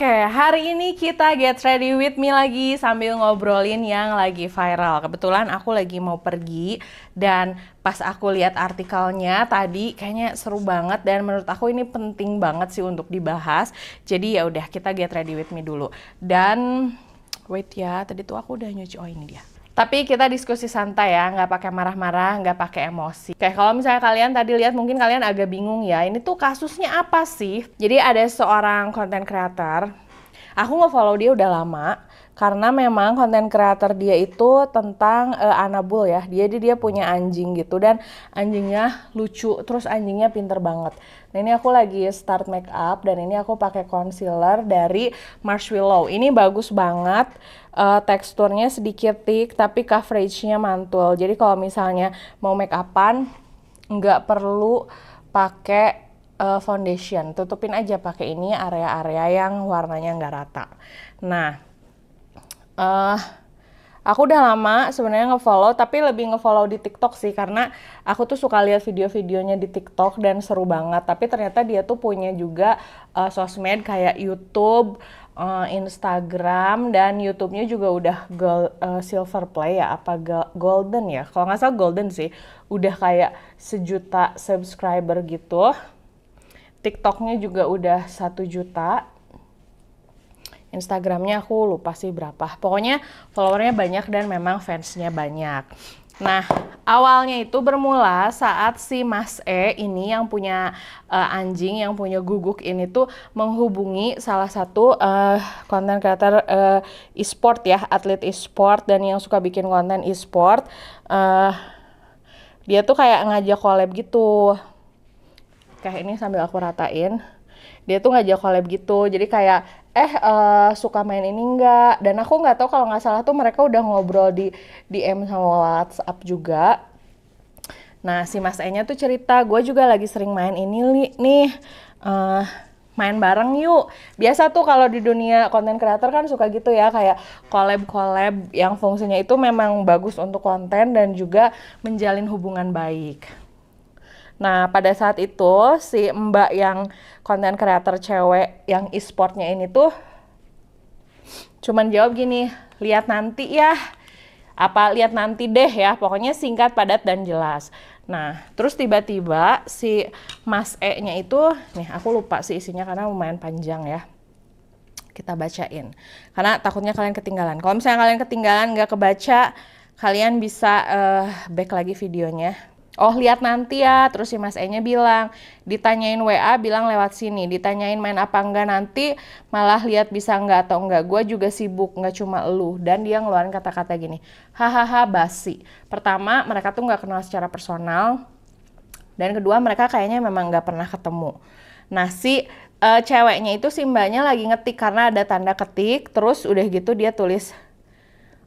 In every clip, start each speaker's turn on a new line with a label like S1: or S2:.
S1: Oke, hari ini kita get ready with me lagi sambil ngobrolin yang lagi viral. Kebetulan aku lagi mau pergi dan pas aku lihat artikelnya tadi kayaknya seru banget dan menurut aku ini penting banget sih untuk dibahas. Jadi ya udah kita get ready with me dulu. Dan wait ya, tadi tuh aku udah nyuci. Oh ini dia. Tapi kita diskusi santai ya, nggak pakai marah-marah, nggak pakai emosi. Kayak kalau misalnya kalian tadi lihat, mungkin kalian agak bingung ya, ini tuh kasusnya apa sih? Jadi ada seorang content creator, aku nge-follow dia udah lama, karena memang konten creator dia itu tentang Anabul ya. Dia punya anjing gitu dan anjingnya lucu, terus anjingnya pinter banget. Nah ini aku lagi start make up dan ini aku pakai concealer dari Marshmallow. Ini bagus banget. Teksturnya sedikit thick tapi coveragenya mantul. Jadi kalau misalnya mau make upan nggak perlu pakai foundation, tutupin aja pakai ini area-area yang warnanya nggak rata. Nah, aku udah lama sebenarnya ngefollow, tapi lebih ngefollow di TikTok sih karena aku tuh suka lihat video-videonya di TikTok dan seru banget. Tapi ternyata dia tuh punya juga sosmed kayak YouTube, Instagram, dan YouTube-nya juga udah silver play ya, apa golden ya? Kalau nggak salah golden sih. Udah kayak 1 juta subscriber gitu. TikToknya juga udah 1 juta. Instagramnya aku lupa sih berapa. Pokoknya followernya banyak dan memang fansnya banyak. Nah, awalnya itu bermula saat si Mas E ini yang punya anjing, yang punya guguk ini tuh menghubungi salah satu konten creator e-sport ya, atlet e-sport dan yang suka bikin konten e-sport. Dia tuh kayak ngajak collab gitu. Kayak ini sambil aku ratain. Dia tuh ngajak collab gitu, jadi kayak suka main ini enggak, dan aku nggak tahu kalau nggak salah tuh mereka udah ngobrol di DM sama WhatsApp juga. Nah si Mas E-nya tuh cerita, gue juga lagi sering main ini nih, main bareng yuk. Biasa tuh kalau di dunia konten kreator kan suka gitu ya, kayak collab yang fungsinya itu memang bagus untuk konten dan juga menjalin hubungan baik. Nah, pada saat itu si Mbak yang konten creator cewek yang e-sportnya ini tuh cuman jawab gini, lihat nanti ya. Apa lihat nanti deh ya, pokoknya singkat, padat, dan jelas. Nah, terus tiba-tiba si Mas E-nya itu, nih aku lupa sih isinya karena lumayan panjang ya. Kita bacain, karena takutnya kalian ketinggalan. Kalau misalnya kalian ketinggalan nggak kebaca, kalian bisa back lagi videonya. Oh lihat nanti ya, terus si Mas E-nya bilang, ditanyain WA bilang lewat sini, ditanyain main apa enggak nanti, malah lihat bisa enggak atau enggak, gue juga sibuk, enggak cuma elu. Dan dia ngeluarin kata-kata gini, hahaha basi. Pertama, mereka tuh nggak kenal secara personal, dan kedua mereka kayaknya memang nggak pernah ketemu. Nah si ceweknya itu si mbaknya lagi ngetik karena ada tanda ketik, terus udah gitu dia tulis,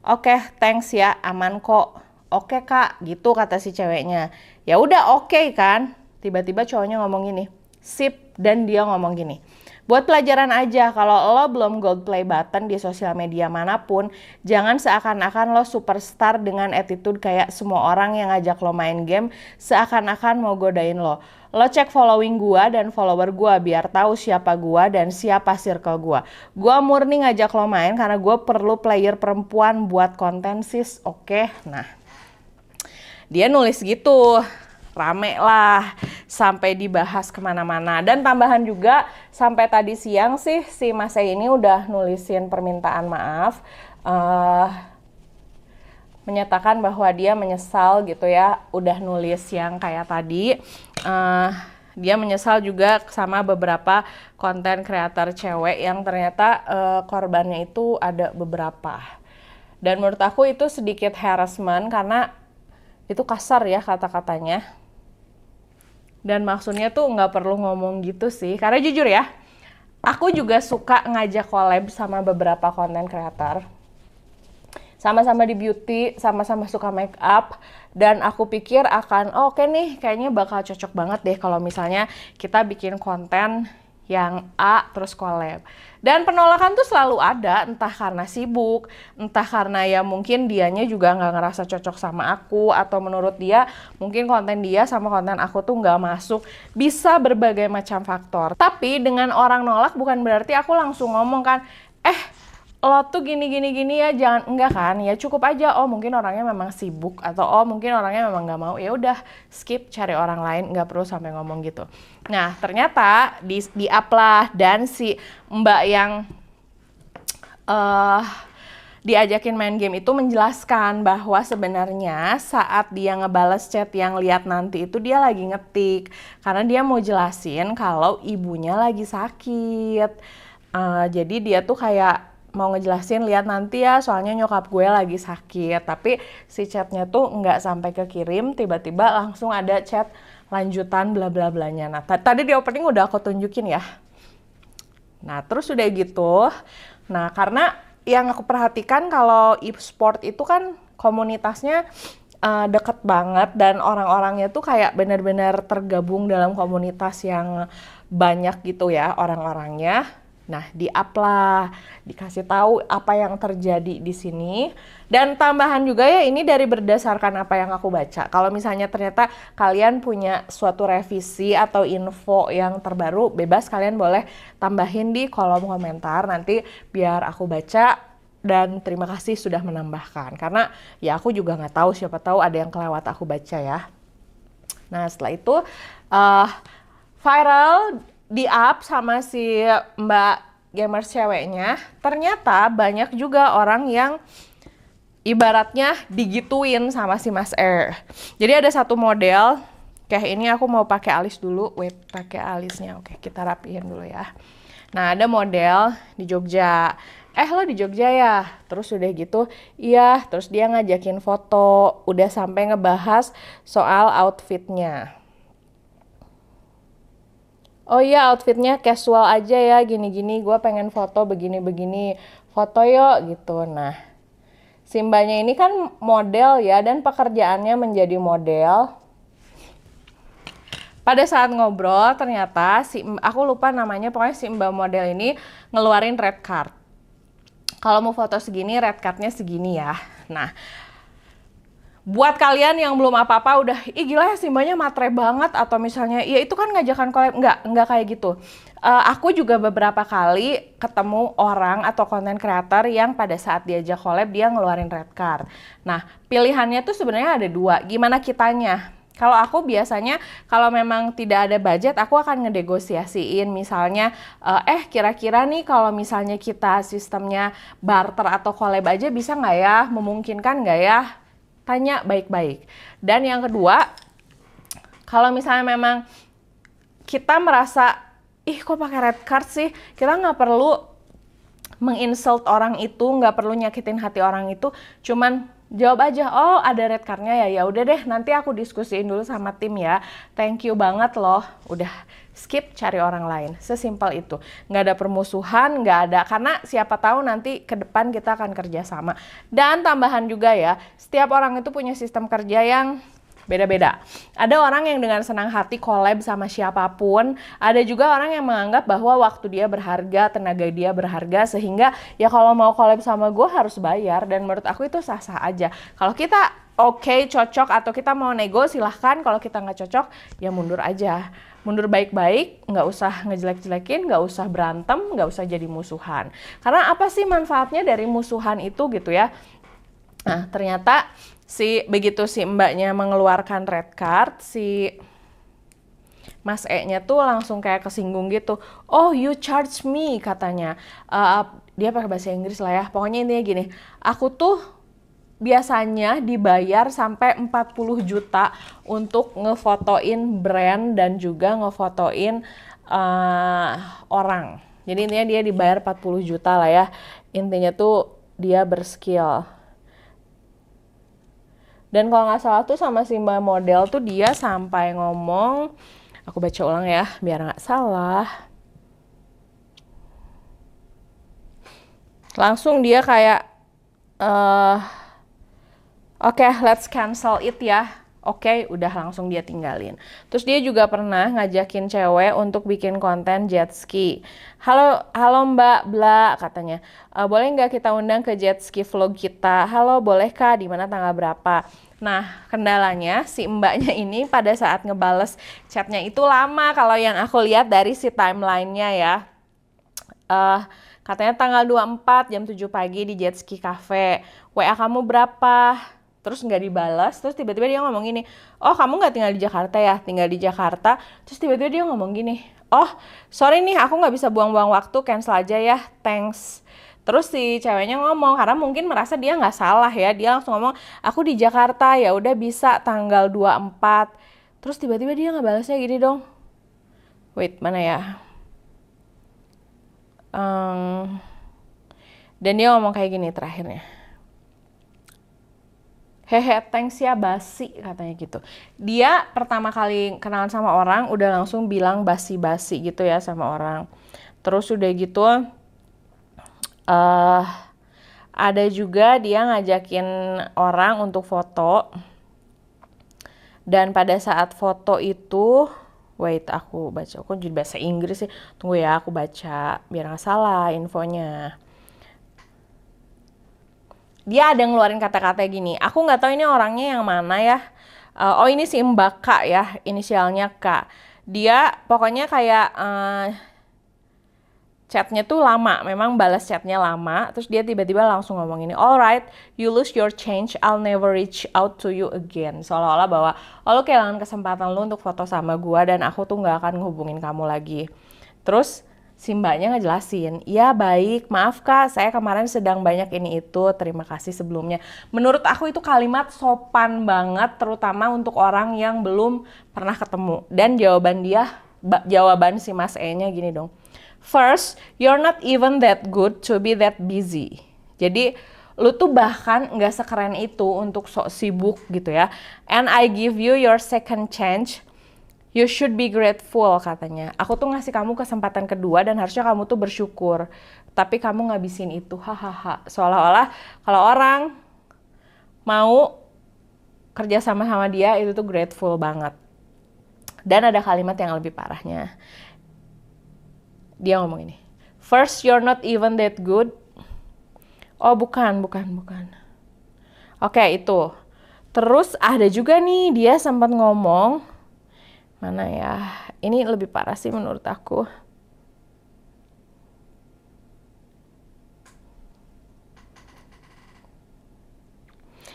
S1: oke, thanks ya, aman kok. Oke kak, gitu kata si ceweknya. Ya udah oke kan. Tiba-tiba cowoknya ngomong gini, sip, dan dia ngomong gini, buat pelajaran aja, kalau lo belum gold play button di sosial media manapun, jangan seakan-akan lo superstar dengan attitude kayak semua orang yang ngajak lo main game seakan-akan mau godain lo. Lo cek following gua dan follower gua biar tahu siapa gua dan siapa circle gua. Gua murni ngajak lo main karena gua perlu player perempuan buat konten sis, oke? Nah, dia nulis gitu, rame lah, sampai dibahas kemana-mana. Dan tambahan juga, sampai tadi siang sih si Mas E ini udah nulisin permintaan maaf, menyatakan bahwa dia menyesal gitu ya, udah nulis yang kayak tadi. Dia menyesal juga sama beberapa konten kreator cewek yang ternyata korbannya itu ada beberapa. Dan menurut aku itu sedikit harassment karena itu kasar ya kata-katanya. Dan maksudnya tuh nggak perlu ngomong gitu sih. Karena jujur ya, aku juga suka ngajak collab sama beberapa konten creator. Sama-sama di beauty, sama-sama suka make up. Dan aku pikir akan, oke nih kayaknya bakal cocok banget deh kalau misalnya kita bikin konten yang A terus collab. Dan penolakan tuh selalu ada, entah karena sibuk, entah karena ya mungkin dianya juga nggak ngerasa cocok sama aku, atau menurut dia mungkin konten dia sama konten aku tuh nggak masuk. Bisa berbagai macam faktor. Tapi dengan orang nolak bukan berarti aku langsung ngomong kan, lo tuh gini ya, jangan, enggak kan, ya cukup aja, oh mungkin orangnya memang sibuk, atau oh mungkin orangnya memang nggak mau, ya udah skip, cari orang lain, nggak perlu sampai ngomong gitu. Nah ternyata di up lah, dan si mbak yang diajakin main game itu menjelaskan bahwa sebenarnya saat dia ngebales chat yang lihat nanti itu dia lagi ngetik, karena dia mau jelasin kalau ibunya lagi sakit. Jadi dia tuh kayak mau ngejelasin, lihat nanti ya, soalnya nyokap gue lagi sakit. Tapi si chatnya tuh nggak sampai kekirim, tiba-tiba langsung ada chat lanjutan bla bla blanya. Nah tadi di opening udah aku tunjukin ya. Nah terus udah gitu, nah karena yang aku perhatikan kalau e-sport itu kan komunitasnya deket banget, dan orang-orangnya tuh kayak benar-benar tergabung dalam komunitas yang banyak gitu ya orang-orangnya. Nah, di-up lah, dikasih tahu apa yang terjadi di sini. Dan tambahan juga ya, ini dari berdasarkan apa yang aku baca. Kalau misalnya ternyata kalian punya suatu revisi atau info yang terbaru, bebas kalian boleh tambahin di kolom komentar. Nanti biar aku baca, dan terima kasih sudah menambahkan. Karena ya aku juga nggak tahu, siapa tahu ada yang kelewat aku baca ya. Nah, setelah itu viral di-up sama si mbak gamers ceweknya, ternyata banyak juga orang yang ibaratnya digituin sama si Mas R. Jadi ada satu model, kayak ini aku mau pakai alis dulu, wait, pakai alisnya, oke kita rapihin dulu ya. Nah ada model di Jogja, lo di Jogja ya? Terus udah gitu, iya, terus dia ngajakin foto, udah sampai ngebahas soal outfitnya. Oh iya, outfitnya casual aja ya, gini-gini, gue pengen foto begini-begini, foto yuk gitu. Nah, si mbaknya ini kan model ya, dan pekerjaannya menjadi model. Pada saat ngobrol, ternyata aku lupa namanya, pokoknya si mbak model ini ngeluarin red card. Kalau mau foto segini, red cardnya segini ya. Nah, buat kalian yang belum apa-apa udah, gila ya si mbaknya matre banget, atau misalnya ya itu kan ngajakan collab, enggak kayak gitu. Aku juga beberapa kali ketemu orang atau content creator yang pada saat diajak collab dia ngeluarin red card. Nah pilihannya tuh sebenarnya ada dua, gimana kitanya. Kalau aku biasanya kalau memang tidak ada budget, aku akan ngedegosiasiin, misalnya kira-kira nih kalau misalnya kita sistemnya barter atau collab aja bisa nggak ya, memungkinkan nggak ya, tanya baik-baik. Dan yang kedua, kalau misalnya memang kita merasa, kok pakai red card sih, kita nggak perlu menginsult orang itu, nggak perlu nyakitin hati orang itu, cuman jawab aja, oh ada red cardnya ya udah deh, nanti aku diskusiin dulu sama tim ya, thank you banget loh, udah skip, cari orang lain, sesimpel itu. Nggak ada permusuhan, nggak ada, karena siapa tahu nanti ke depan kita akan kerja sama. Dan tambahan juga ya, setiap orang itu punya sistem kerja yang beda-beda. Ada orang yang dengan senang hati collab sama siapapun, ada juga orang yang menganggap bahwa waktu dia berharga, tenaga dia berharga, sehingga ya kalau mau collab sama gue harus bayar, dan menurut aku itu sah-sah aja. Kalau kita oke, cocok, atau kita mau nego silahkan, kalau kita nggak cocok ya mundur aja. Mundur baik-baik, nggak usah ngejelek-jelekin, nggak usah berantem, nggak usah jadi musuhan. Karena apa sih manfaatnya dari musuhan itu gitu ya. Nah ternyata begitu si mbaknya mengeluarkan red card, si Mas E-nya tuh langsung kayak kesinggung gitu. Oh, you charge me katanya. Dia pakai bahasa Inggris lah ya. Pokoknya intinya gini, aku tuh biasanya dibayar sampai 40 juta untuk ngefotoin brand dan juga ngefotoin orang. Jadi intinya dia dibayar 40 juta lah ya. Intinya tuh dia berskill. Dan kalau nggak salah tuh sama si mbak model tuh dia sampai ngomong, aku baca ulang ya biar nggak salah. Langsung dia kayak, oke, let's cancel it ya. Oke, udah langsung dia tinggalin. Terus dia juga pernah ngajakin cewek untuk bikin konten jet ski. Halo, halo Mbak Bla katanya. Boleh nggak kita undang ke jet ski vlog kita? Halo, boleh Kak? Di mana tanggal berapa? Nah, kendalanya si mbaknya ini pada saat ngebales chatnya itu lama kalau yang aku lihat dari si timelinenya ya. Katanya tanggal 24 jam 7 pagi di Jet Ski Cafe. WA kamu berapa? Terus nggak dibalas, terus tiba-tiba dia ngomong gini, oh kamu nggak tinggal di Jakarta ya? Tinggal di Jakarta. Terus tiba-tiba dia ngomong gini, oh sorry nih aku nggak bisa buang-buang waktu, cancel aja ya, thanks. Terus si ceweknya ngomong, karena mungkin merasa dia nggak salah ya, dia langsung ngomong, aku di Jakarta ya udah bisa tanggal 24. Terus tiba-tiba dia nggak balasnya gini dong. Wait, mana ya? Dan dia ngomong kayak gini terakhirnya. Hehe, thanks ya basi katanya gitu. Dia pertama kali kenalan sama orang udah langsung bilang basi-basi gitu ya sama orang. Terus udah gitu ada juga dia ngajakin orang untuk foto. Dan pada saat foto itu, wait aku baca, aku jadi bahasa Inggris sih. Tunggu ya aku baca biar nggak salah infonya. Dia ada ngeluarin kata-kata gini, aku nggak tahu ini orangnya yang mana ya. Oh ini si Mbak K ya, inisialnya K. Dia pokoknya kayak chatnya tuh lama, memang balas chatnya lama. Terus dia tiba-tiba langsung ngomong ini, alright, you lose your change, I'll never reach out to you again. Seolah-olah bahwa, oh lu kehilangan kesempatan lu untuk foto sama gua dan aku tuh nggak akan ngehubungin kamu lagi. Terus si mbaknya ngejelasin, iya baik, maaf kak, saya kemarin sedang banyak ini itu, terima kasih sebelumnya. Menurut aku itu kalimat sopan banget, terutama untuk orang yang belum pernah ketemu. Dan jawaban si Mas E-nya gini dong. First, you're not even that good to be that busy. Jadi, lu tuh bahkan nggak sekeren itu untuk sok sibuk gitu ya. And I give you your second chance. You should be grateful katanya. Aku tuh ngasih kamu kesempatan kedua dan harusnya kamu tuh bersyukur. Tapi kamu ngabisin itu, hahaha. Seolah-olah kalau orang mau kerja sama dia itu tuh grateful banget. Dan ada kalimat yang lebih parahnya. Dia ngomong ini. First, you're not even that good. Oh bukan. Oke itu. Terus ada juga nih dia sempat ngomong. Mana ya? Ini lebih parah sih menurut aku.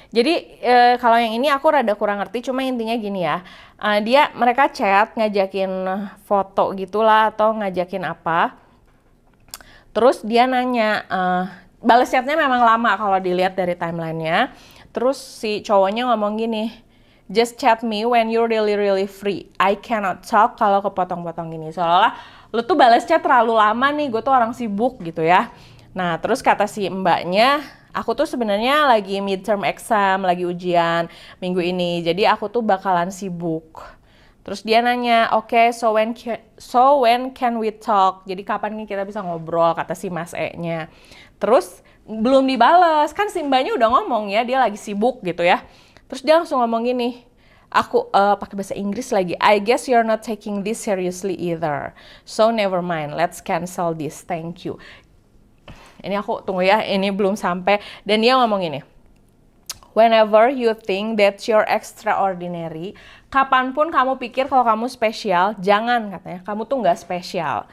S1: Jadi kalau yang ini aku rada kurang ngerti, cuma intinya gini ya. Mereka chat ngajakin foto gitulah atau ngajakin apa. Terus dia nanya, balas chatnya memang lama kalau dilihat dari timelinenya. Terus si cowoknya ngomong gini, just chat me when you're really free. I cannot talk kalau kepotong-potong gini. Seolah-olah lu tuh balas chat terlalu lama nih, gue tuh orang sibuk gitu ya. Nah terus kata si mbaknya, aku tuh sebenarnya lagi midterm exam, lagi ujian minggu ini. Jadi aku tuh bakalan sibuk. Terus dia nanya, oke, so when can we talk? Jadi kapan nih kita bisa ngobrol, kata si Mas E-nya. Terus belum dibales, kan si mbaknya udah ngomong ya, dia lagi sibuk gitu ya. Terus dia langsung ngomong gini, aku pakai bahasa Inggris lagi, I guess you're not taking this seriously either. So never mind, let's cancel this, thank you. Ini aku tunggu ya, ini belum sampai. Dan dia ngomong ini, whenever you think that you're extraordinary, kapanpun kamu pikir kalau kamu spesial, jangan katanya, kamu tuh nggak spesial.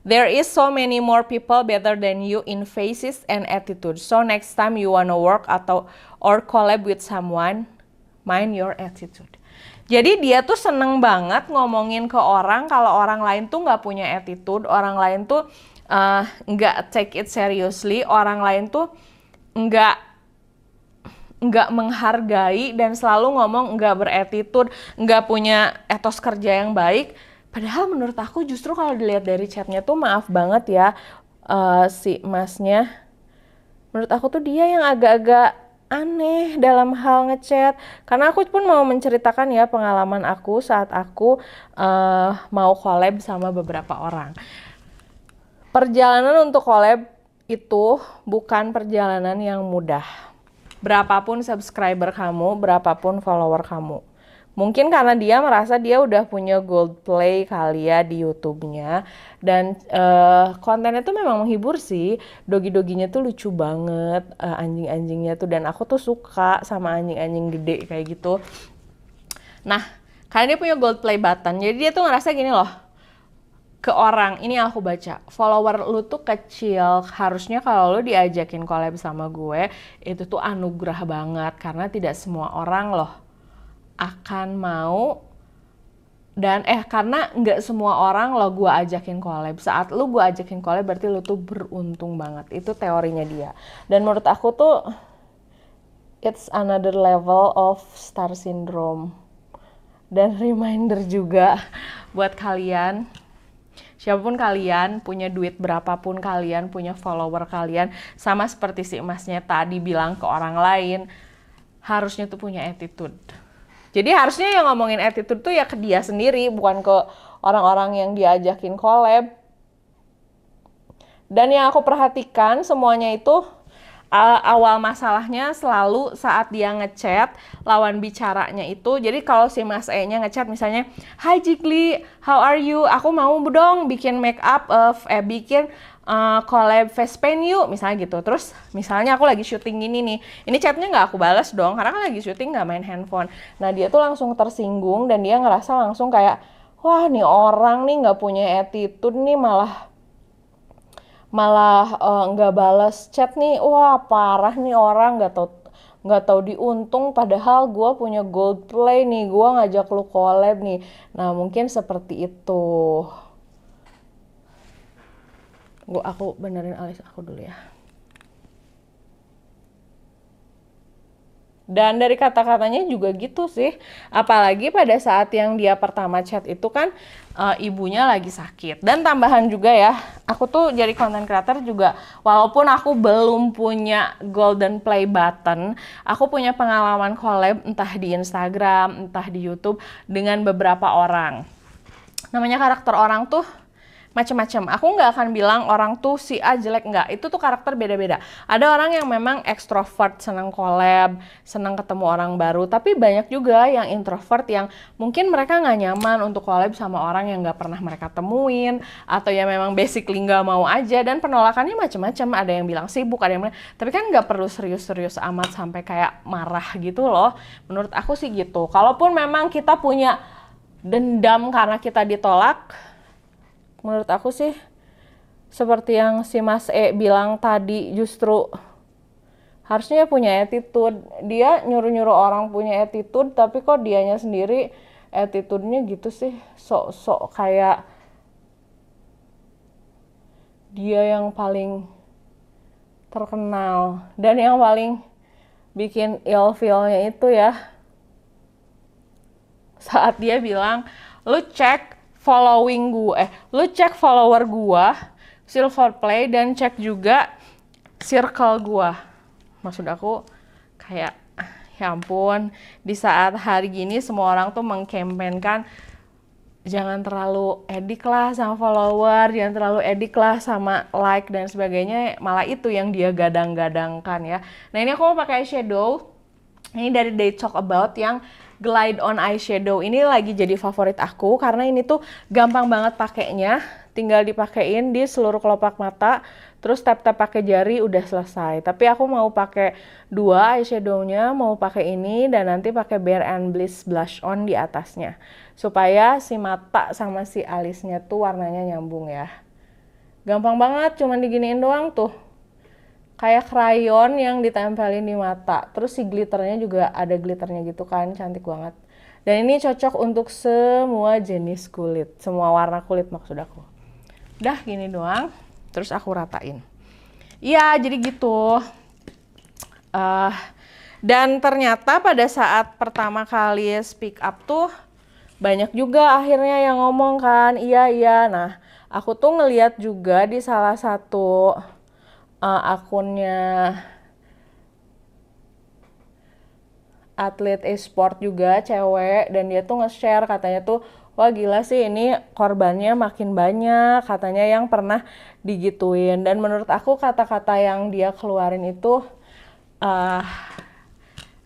S1: There is so many more people better than you in faces and attitude. So next time you wanna work or collab with someone, mind your attitude. Jadi dia tuh seneng banget ngomongin ke orang kalau orang lain tuh nggak punya attitude, orang lain tuh nggak take it seriously, orang lain tuh nggak menghargai dan selalu ngomong nggak beretitude, nggak punya etos kerja yang baik. Padahal menurut aku justru kalau dilihat dari chatnya tuh maaf banget ya si masnya. Menurut aku tuh dia yang agak-agak aneh dalam hal ngechat. Karena aku pun mau menceritakan ya pengalaman aku saat aku mau collab sama beberapa orang. Perjalanan untuk collab itu bukan perjalanan yang mudah. Berapapun subscriber kamu, berapapun follower kamu. Mungkin karena dia merasa dia udah punya gold play kali ya di YouTube-nya. Dan kontennya tuh memang menghibur sih. Dogi-doginya tuh lucu banget, anjing-anjingnya tuh. Dan aku tuh suka sama anjing-anjing gede kayak gitu. Nah, karena dia punya gold play button, jadi dia tuh ngerasa gini loh, ke orang, ini yang aku baca, follower lu tuh kecil, harusnya kalau lu diajakin collab sama gue, itu tuh anugerah banget, karena tidak semua orang loh akan mau, dan karena nggak semua orang lo gue ajakin collab. Saat lu gue ajakin collab berarti lu tuh beruntung banget. Itu teorinya dia. Dan menurut aku tuh it's another level of star syndrome. Dan reminder juga buat kalian, siapapun kalian, punya duit berapapun kalian, punya follower kalian, sama seperti si emasnya tadi bilang ke orang lain, harusnya tuh punya attitude. Jadi harusnya yang ngomongin attitude tuh ya ke dia sendiri, bukan ke orang-orang yang diajakin collab. Dan yang aku perhatikan semuanya itu awal masalahnya selalu saat dia ngechat lawan bicaranya itu. Jadi kalau si Mas E-nya ngechat misalnya, "Hi Jikli, how are you? Aku mau dong bikin make up, bikin collab face paint yuk," misalnya gitu. Terus misalnya aku lagi syuting gini nih, ini chatnya nggak aku balas dong, karena kan lagi syuting nggak main handphone. Nah dia tuh langsung tersinggung dan dia ngerasa langsung kayak, wah nih orang nih nggak punya attitude nih, malah nggak balas chat nih, wah parah nih orang, nggak tahu diuntung, padahal gue punya gold play nih, gue ngajak lu collab nih. Nah mungkin seperti itu. Aku benerin alis aku dulu ya. Dan dari kata-katanya juga gitu sih. Apalagi pada saat yang dia pertama chat itu kan ibunya lagi sakit. Dan tambahan juga ya, aku tuh jadi content creator juga, walaupun aku belum punya golden play button, aku punya pengalaman collab entah di Instagram, entah di YouTube dengan beberapa orang. Namanya karakter orang tuh macam-macam. Aku nggak akan bilang orang tuh si A jelek, nggak. Itu tuh karakter beda-beda. Ada orang yang memang ekstrovert, senang collab, senang ketemu orang baru. Tapi banyak juga yang introvert yang mungkin mereka nggak nyaman untuk collab sama orang yang nggak pernah mereka temuin, atau yang memang basically nggak mau aja. Dan penolakannya macam-macam. Ada yang bilang sibuk, ada yang bilang, tapi kan nggak perlu serius-serius amat sampai kayak marah gitu loh. Menurut aku sih gitu. Kalaupun memang kita punya dendam karena kita ditolak, menurut aku sih seperti yang si Mas E bilang tadi, justru harusnya punya attitude. Dia nyuruh-nyuruh orang punya attitude, tapi kok dianya sendiri attitude-nya gitu sih, sok-sok kayak dia yang paling terkenal. Dan yang paling bikin ilfeel-nya itu ya, saat dia bilang, lu cek following gue, lu cek follower gue, silver play, dan cek juga circle gue. Maksud aku kayak, ya ampun, di saat hari gini semua orang tuh mengkampanyekan jangan terlalu edik lah sama follower, jangan terlalu edik lah sama like dan sebagainya, malah itu yang dia gadang-gadangkan ya. Nah ini aku mau pakai eyeshadow, ini dari They Talk About yang Glide On Eyeshadow. Ini lagi jadi favorit aku karena ini tuh gampang banget pakainya, tinggal dipakein di seluruh kelopak mata, terus tap-tap pakai jari udah selesai. Tapi aku mau pakai dua eyeshadownya, mau pakai ini dan nanti pakai Bare and Bliss blush on di atasnya, supaya si mata sama si alisnya tuh warnanya nyambung ya. Gampang banget, cuman diginiin doang tuh. Kayak krayon yang ditempelin di mata. Terus si glitternya juga ada glitternya gitu kan, cantik banget. Dan ini cocok untuk semua jenis kulit, semua warna kulit maksud aku. Udah gini doang, terus aku ratain. Iya, jadi gitu. Dan ternyata pada saat pertama kali speak up tuh banyak juga akhirnya yang ngomong kan, iya. Nah, aku tuh ngeliat juga di salah satu akunnya atlet e-sport juga cewek, dan dia tuh nge-share katanya tuh, wah gila sih ini korbannya makin banyak katanya yang pernah digituin. Dan menurut aku kata-kata yang dia keluarin itu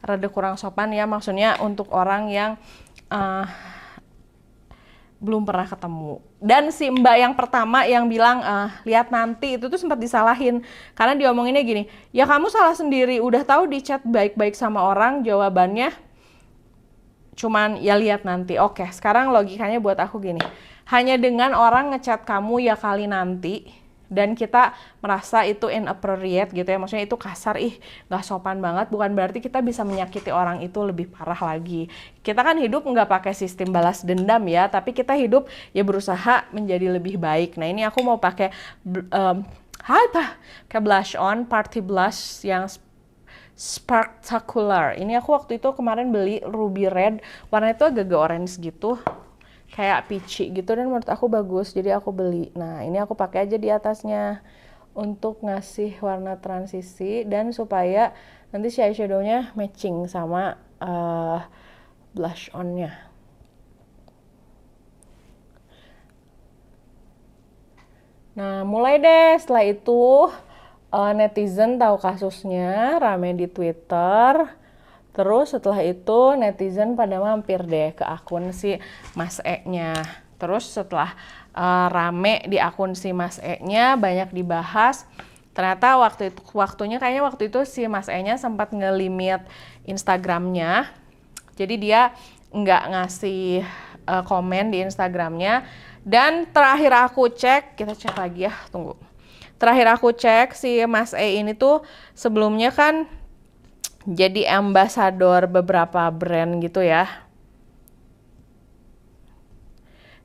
S1: rada kurang sopan ya, maksudnya untuk orang yang eh, belum pernah ketemu. Dan si mbak yang pertama yang bilang lihat nanti itu tuh sempat disalahin karena diomonginnya gini, ya kamu salah sendiri, udah tahu di chat baik-baik sama orang, jawabannya cuman ya lihat nanti. Oke, sekarang logikanya buat aku gini, hanya dengan orang ngechat kamu ya kali nanti dan kita merasa itu inappropriate gitu ya, maksudnya itu kasar, ih gak sopan banget, bukan berarti kita bisa menyakiti orang itu lebih parah lagi. Kita kan hidup nggak pakai sistem balas dendam ya, tapi kita hidup ya berusaha menjadi lebih baik. Nah ini aku mau pakai kayak blush on, party blush yang Sparktacular. Ini aku waktu itu kemarin beli ruby red, warna itu agak-agak orange gitu, kayak peachy gitu, dan menurut aku bagus, jadi aku beli. Nah ini aku pakai aja di atasnya untuk ngasih warna transisi dan supaya nanti si eyeshadownya matching sama blush onnya. Nah mulai deh setelah itu netizen tahu kasusnya, rame di Twitter. Terus setelah itu netizen pada mampir deh ke akun si Mas E-nya. Terus setelah rame di akun si Mas E-nya, banyak dibahas. Ternyata waktunya waktu itu si Mas E-nya sempat ngelimit Instagramnya. Jadi dia nggak ngasih komen di Instagramnya. Dan terakhir aku cek, kita cek lagi ya, tunggu. Terakhir aku cek si Mas E ini tuh sebelumnya kan jadi ambasador beberapa brand gitu ya.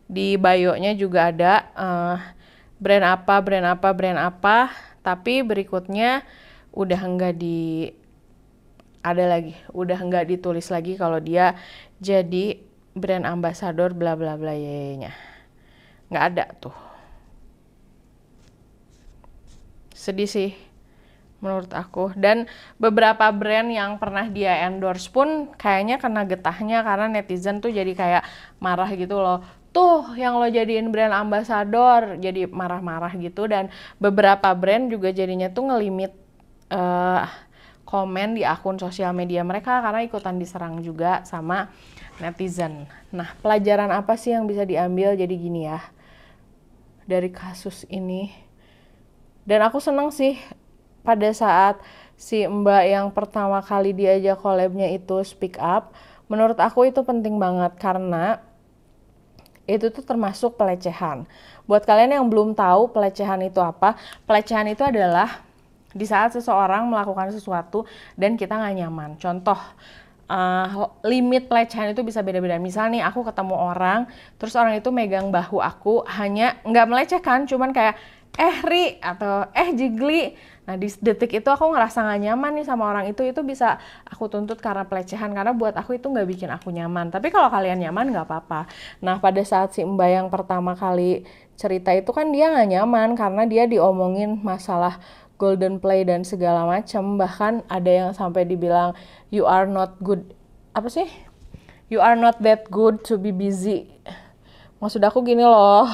S1: Di bio-nya juga ada brand apa, tapi berikutnya udah udah enggak ditulis lagi kalau dia jadi brand ambasador bla bla bla nya. Nggak ada tuh. Sedih sih menurut aku. Dan beberapa brand yang pernah dia endorse pun kayaknya kena getahnya karena netizen tuh jadi kayak marah gitu loh. Tuh yang lo jadiin brand ambasador, jadi marah-marah gitu. Dan beberapa brand juga jadinya tuh ngelimit komen di akun sosial media mereka karena ikutan diserang juga sama netizen. Nah pelajaran apa sih yang bisa diambil jadi gini ya dari kasus ini? Dan aku seneng sih pada saat si mbak yang pertama kali diajak collab-nya itu speak up. Menurut aku itu penting banget karena itu tuh termasuk pelecehan. Buat kalian yang belum tahu pelecehan itu apa, pelecehan itu adalah di saat seseorang melakukan sesuatu dan kita nggak nyaman. Contoh, limit pelecehan itu bisa beda-beda. Misal nih aku ketemu orang, terus orang itu megang bahu aku, hanya nggak melecehkan, cuman kayak Ri atau Jigli. Nah di detik itu aku ngerasa gak nyaman nih sama orang itu bisa aku tuntut karena pelecehan, karena buat aku itu gak bikin aku nyaman. Tapi kalau kalian nyaman gak apa-apa. Nah pada saat si mbak yang pertama kali cerita itu kan dia gak nyaman karena dia diomongin masalah golden play dan segala macam. Bahkan ada yang sampai dibilang you are not good, apa sih? You are not that good to be busy. Maksud aku gini loh,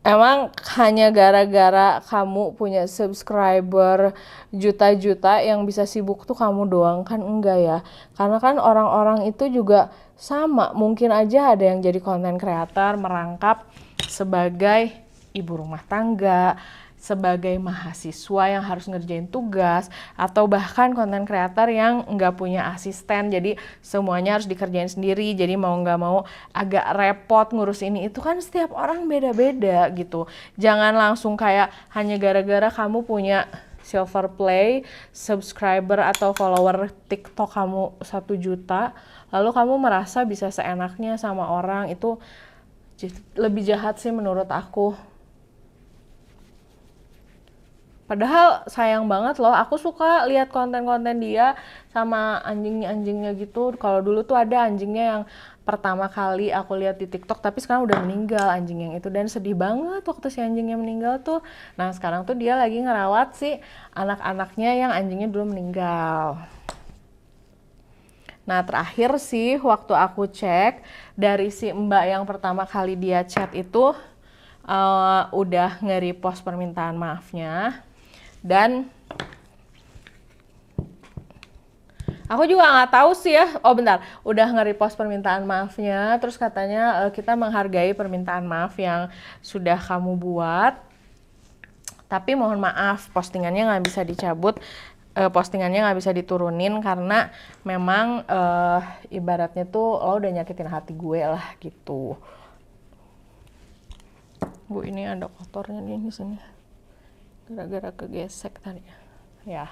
S1: emang hanya gara-gara kamu punya subscriber juta-juta yang bisa sibuk tuh kamu doang? Kan enggak ya. Karena kan orang-orang itu juga sama. Mungkin aja ada yang jadi content creator merangkap sebagai ibu rumah tangga, sebagai mahasiswa yang harus ngerjain tugas, atau bahkan konten kreator yang nggak punya asisten, jadi semuanya harus dikerjain sendiri, jadi mau nggak mau agak repot ngurus ini itu. Kan setiap orang beda-beda gitu. Jangan langsung kayak hanya gara-gara kamu punya silver play, subscriber atau follower TikTok kamu 1 juta, lalu kamu merasa bisa seenaknya sama orang. Itu lebih jahat sih menurut aku. Padahal sayang banget loh, aku suka lihat konten-konten dia sama anjingnya gitu. Kalau dulu tuh ada anjingnya yang pertama kali aku lihat di TikTok, tapi sekarang udah meninggal anjing yang itu, dan sedih banget waktu si anjingnya meninggal tuh. Nah sekarang tuh dia lagi ngerawat si anak-anaknya yang anjingnya dulu meninggal. Nah terakhir sih waktu aku cek dari si mbak yang pertama kali dia chat itu udah nge-repost permintaan maafnya. Dan Aku juga nggak tahu sih ya. Oh bentar, udah nge-repost permintaan maafnya. Terus katanya kita menghargai permintaan maaf yang sudah kamu buat. Tapi mohon maaf, postingannya nggak bisa dicabut. Postingannya nggak bisa diturunin karena memang ibaratnya tuh lo udah nyakitin hati gue lah gitu. Bu, ini ada kotornya nih di sini. Gara-gara kegesek tadi. Ya.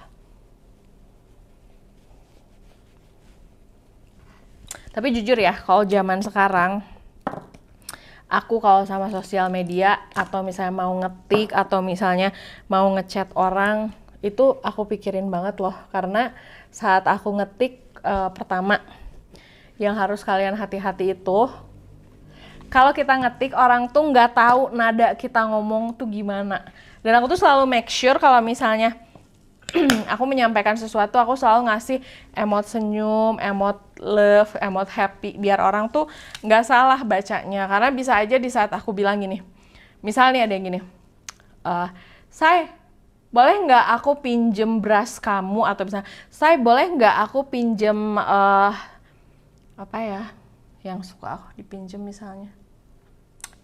S1: Tapi jujur ya, kalau zaman sekarang, aku kalau sama sosial media atau misalnya mau ngetik atau misalnya mau ngechat orang, itu aku pikirin banget loh. Karena saat aku ngetik, pertama, yang harus kalian hati-hati itu, kalau kita ngetik orang tuh nggak tahu nada kita ngomong tuh gimana. Dan aku tuh selalu make sure kalau misalnya aku menyampaikan sesuatu, aku selalu ngasih emot senyum, emot love, emot happy, biar orang tuh nggak salah bacanya. Karena bisa aja di saat aku bilang gini, misalnya ada yang gini, Say, boleh nggak aku pinjem brush kamu, atau misalnya, Say, boleh nggak aku pinjem apa ya, yang suka aku dipinjem misalnya,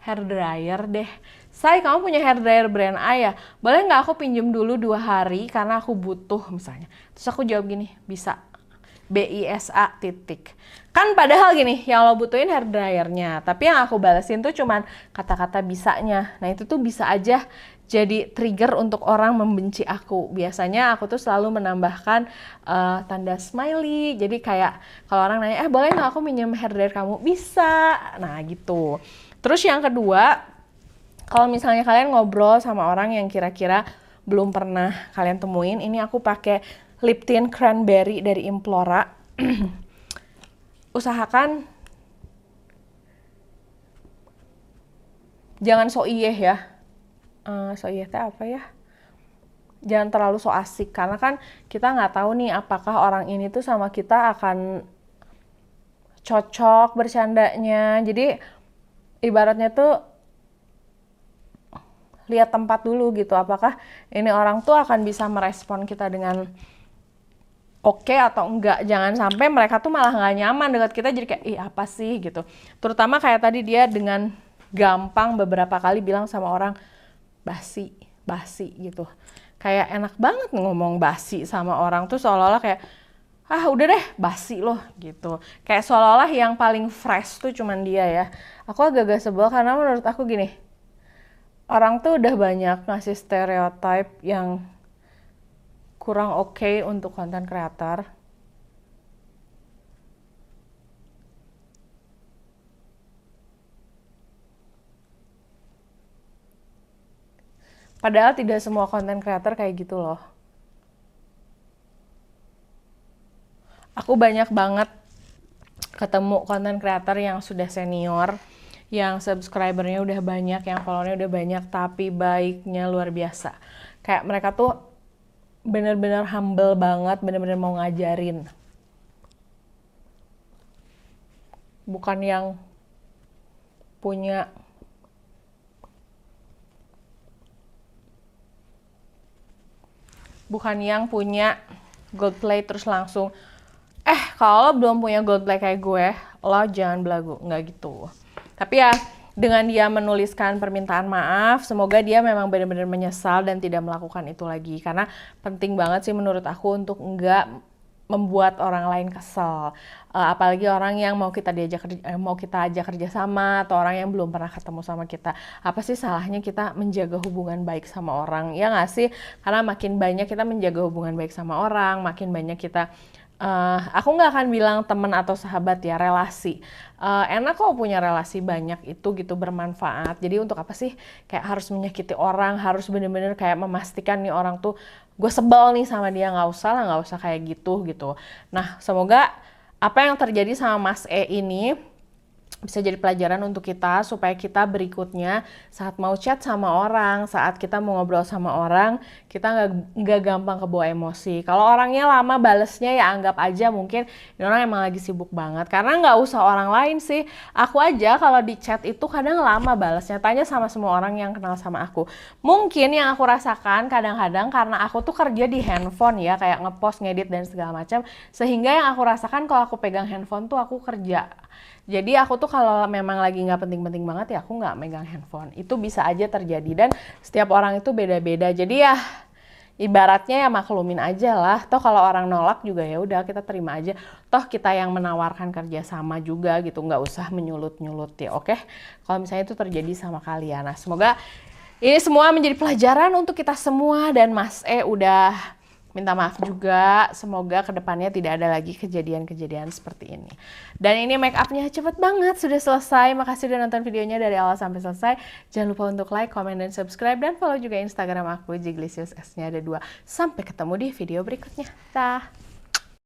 S1: hair dryer deh. Say, kamu punya hair dryer brand A ya? Boleh nggak aku pinjem dulu 2 hari karena aku butuh misalnya. Terus aku jawab gini, bisa. BISA titik. Kan padahal gini, yang lo butuhin hair dryernya. Tapi yang aku balesin tuh cuman kata-kata bisanya. Nah itu tuh bisa aja jadi trigger untuk orang membenci aku. Biasanya aku tuh selalu menambahkan tanda smiley. Jadi kayak kalau orang nanya, boleh nggak aku minjem hair dryer kamu? Bisa. Nah gitu. Terus yang kedua, kalau misalnya kalian ngobrol sama orang yang kira-kira belum pernah kalian temuin, ini aku pakai lip tint cranberry dari Implora. Usahakan jangan so iyeh ya. So iyeh teh apa ya? Jangan terlalu so asik, karena kan kita nggak tahu nih apakah orang ini tuh sama kita akan cocok bercandanya. Jadi ibaratnya tuh lihat tempat dulu gitu, apakah ini orang tuh akan bisa merespon kita dengan oke atau enggak. Jangan sampai mereka tuh malah nggak nyaman dekat kita, jadi kayak apa sih gitu. Terutama kayak tadi dia dengan gampang beberapa kali bilang sama orang basi gitu. Kayak enak banget ngomong basi sama orang tuh, seolah-olah kayak udah deh basi loh gitu. Kayak seolah-olah yang paling fresh tuh cuman dia ya. Aku agak-agak sebel karena menurut aku gini, orang tuh udah banyak ngasih stereotype yang kurang oke untuk konten kreator. Padahal tidak semua konten kreator kayak gitu loh. Aku banyak banget ketemu konten kreator yang sudah senior, yang subscribernya udah banyak, yang followernya udah banyak, tapi baiknya luar biasa. Kayak mereka tuh bener-bener humble banget, bener-bener mau ngajarin. Bukan yang punya gold plate terus langsung kalau lo belum punya gold plate kayak gue, lo jangan belagu, nggak gitu. Tapi ya dengan dia menuliskan permintaan maaf, semoga dia memang benar-benar menyesal dan tidak melakukan itu lagi. Karena penting banget sih menurut aku untuk nggak membuat orang lain kesel. Apalagi orang yang mau kita ajak kerja sama, atau orang yang belum pernah ketemu sama kita. Apa sih salahnya kita menjaga hubungan baik sama orang? Ya nggak sih? Karena makin banyak kita menjaga hubungan baik sama orang, makin banyak kita aku nggak akan bilang teman atau sahabat ya, relasi. Enak kok punya relasi banyak itu gitu, bermanfaat. Jadi untuk apa sih kayak harus menyakiti orang, harus bener-bener kayak memastikan nih orang tuh gue sebel nih sama dia, nggak usah kayak gitu. Nah semoga apa yang terjadi sama Mas E ini bisa jadi pelajaran untuk kita supaya kita berikutnya saat mau chat sama orang, saat kita mau ngobrol sama orang, kita nggak gampang kebawa emosi. Kalau orangnya lama balesnya ya anggap aja mungkin ini orang emang lagi sibuk banget. Karena nggak usah orang lain sih. Aku aja kalau di chat itu kadang lama balesnya. Tanya sama semua orang yang kenal sama aku. Mungkin yang aku rasakan kadang-kadang karena aku tuh kerja di handphone ya, kayak ngepost, ngedit dan segala macam. Sehingga yang aku rasakan kalau aku pegang handphone tuh aku kerja. Jadi aku tuh kalau memang lagi nggak penting-penting banget ya aku nggak megang handphone. Itu bisa aja terjadi dan setiap orang itu beda-beda. Jadi ya ibaratnya ya maklumin aja lah. Toh kalau orang nolak juga ya udah kita terima aja. Toh kita yang menawarkan kerja sama juga gitu, nggak usah menyulut-nyulut ya, oke? Kalau misalnya itu terjadi sama kalian. Nah semoga ini semua menjadi pelajaran untuk kita semua dan Mas udah minta maaf juga, semoga kedepannya tidak ada lagi kejadian-kejadian seperti ini. Dan ini make upnya cepet banget, sudah selesai. Makasih udah nonton videonya dari awal sampai selesai. Jangan lupa untuk like, comment, dan subscribe. Dan follow juga Instagram aku, Jiglisius, S-nya ada 2. Sampai ketemu di video berikutnya. Dah.